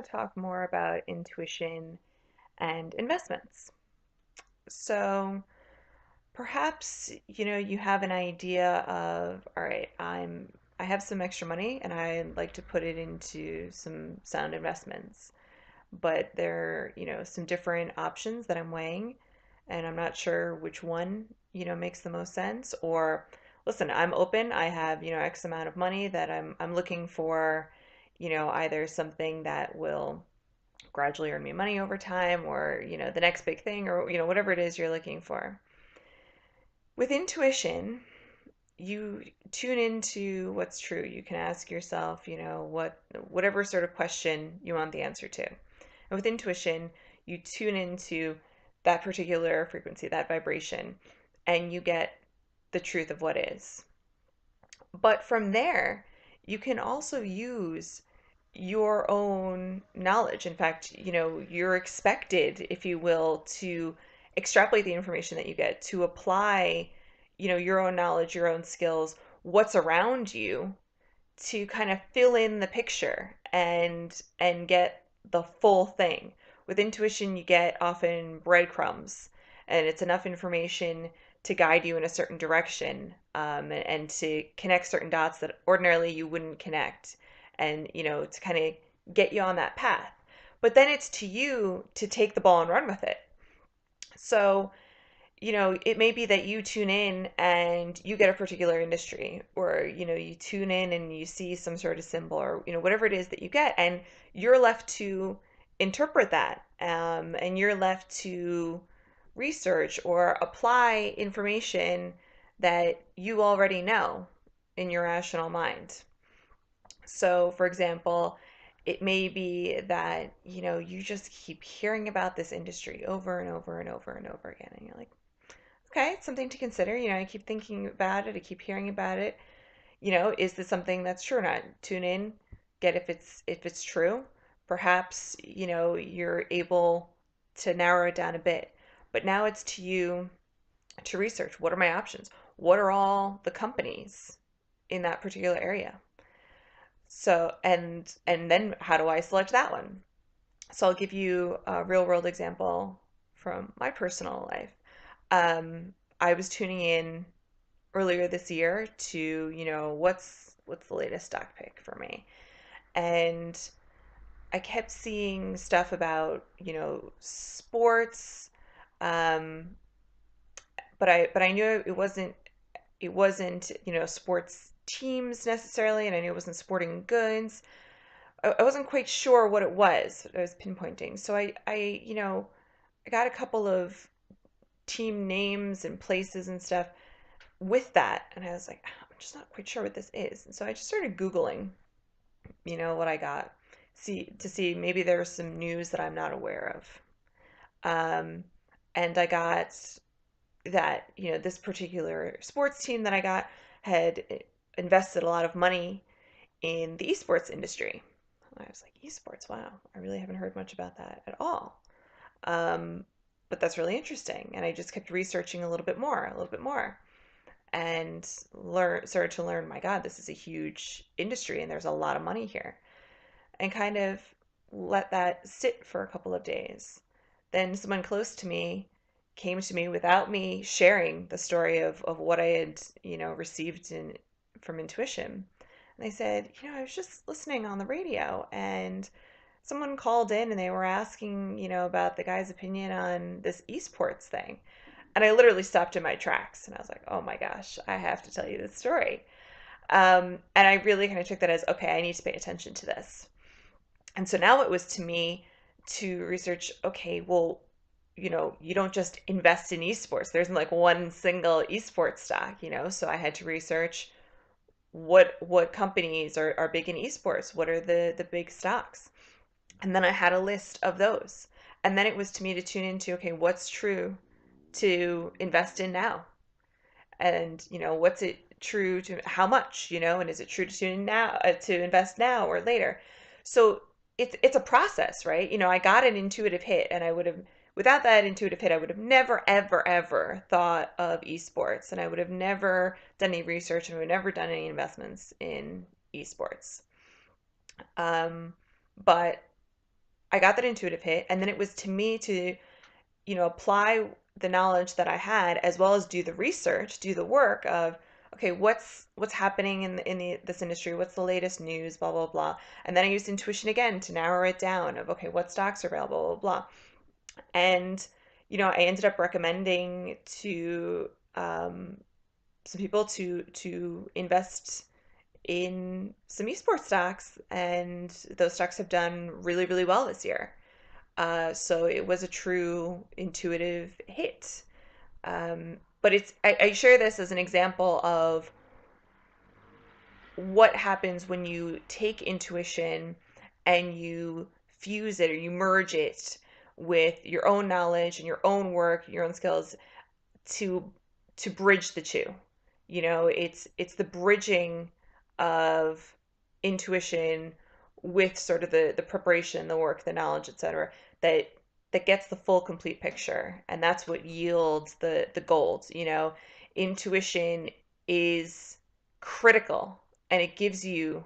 want to talk more about intuition and investments. So perhaps, you have an idea of, all right, I have some extra money and I'd like to put it into some sound investments. But there, some different options that I'm weighing and I'm not sure which one, makes the most sense. Or listen, I'm open. I have, X amount of money that I'm looking for, either something that will gradually earn me money over time or, the next big thing or, whatever it is you're looking for. With intuition, you tune into what's true. You can ask yourself, whatever sort of question you want the answer to. And with intuition, you tune into that particular frequency, that vibration, and you get the truth of what is. But from there, you can also use your own knowledge. In fact, you're expected, if you will, to extrapolate the information that you get, to apply, your own knowledge, your own skills, what's around you to kind of fill in the picture and get the full thing. With intuition, you get often breadcrumbs, and it's enough information to guide you in a certain direction, and to connect certain dots that ordinarily you wouldn't connect, and to kind of get you on that path. But then it's to you to take the ball and run with it. So it may be that you tune in and you get a particular industry, or, you tune in and you see some sort of symbol, or, whatever it is that you get, and you're left to interpret that, and you're left to research or apply information that you already know in your rational mind. So, for example, it may be that, you just keep hearing about this industry over and over and over and over again, and you're like, okay, it's something to consider. I keep thinking about it. I keep hearing about it. Is this something that's true or not? Tune in, get if it's true. Perhaps, you're able to narrow it down a bit. But now it's to you to research. What are my options? What are all the companies in that particular area? So, and then how do I select that one? So I'll give you a real world example from my personal life. I was tuning in earlier this year to, what's the latest stock pick for me. And I kept seeing stuff about, sports, um, but I knew it wasn't, sports teams necessarily, and I knew it wasn't sporting goods. I wasn't quite sure what it was. I was pinpointing. So I got a couple of team names and places and stuff with that, and I was like, I'm just not quite sure what this is. And so I just started Googling, what I got, see maybe there's some news that I'm not aware of. Um, and I got that, this particular sports team that I got had invested a lot of money in the esports industry. And I was like, esports, wow, I really haven't heard much about that at all. Um, but that's really interesting. And I just kept researching a little bit more, and started to learn, my God, this is a huge industry and there's a lot of money here. And kind of let that sit for a couple of days. Then someone close to me came to me without me sharing the story of what I had, received from intuition. And they said, I was just listening on the radio and someone called in and they were asking, about the guy's opinion on this esports thing. And I literally stopped in my tracks and I was like, oh my gosh, I have to tell you this story. And I really kind of took that as, okay, I need to pay attention to this. And so now it was to me to research, okay, well, you don't just invest in esports. There isn't like one single esports stock, so I had to research what companies are big in esports, what are the big stocks. And then I had a list of those. And then it was to me to tune into, okay, what's true to invest in now? And, what's it true to, how much, and is it true to tune in now, to invest now or later? So it's a process, right? I got an intuitive hit, and I would have, without that intuitive hit, I would have never, ever, ever thought of esports, and I would have never done any research, and would have never done any investments in esports. But I got that intuitive hit, and then it was to me to, apply the knowledge that I had, as well as do the research, do the work of, okay, what's happening this industry, what's the latest news, blah blah blah. And then I used intuition again to narrow it down of, okay, what stocks are available, blah blah blah. And I ended up recommending to some people to invest in some esports stocks, and those stocks have done really, really well this year. So it was a true intuitive hit. But I share this as an example of what happens when you take intuition and you fuse it or you merge it with your own knowledge and your own work, your own skills to bridge the two. It's the bridging of intuition with sort of the preparation, the work, the knowledge, etc., that gets the full complete picture, and that's what yields the gold. Intuition is critical, and it gives you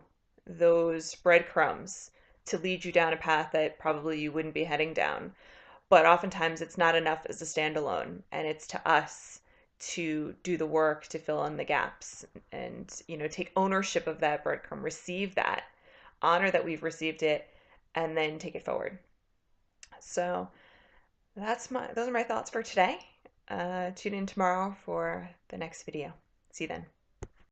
those breadcrumbs to lead you down a path that probably you wouldn't be heading down. But oftentimes it's not enough as a standalone, and it's to us to do the work to fill in the gaps and take ownership of that breadcrumb, receive that, honor that we've received it, and then take it forward. So those are my thoughts for today. Tune in tomorrow for the next video. See you then.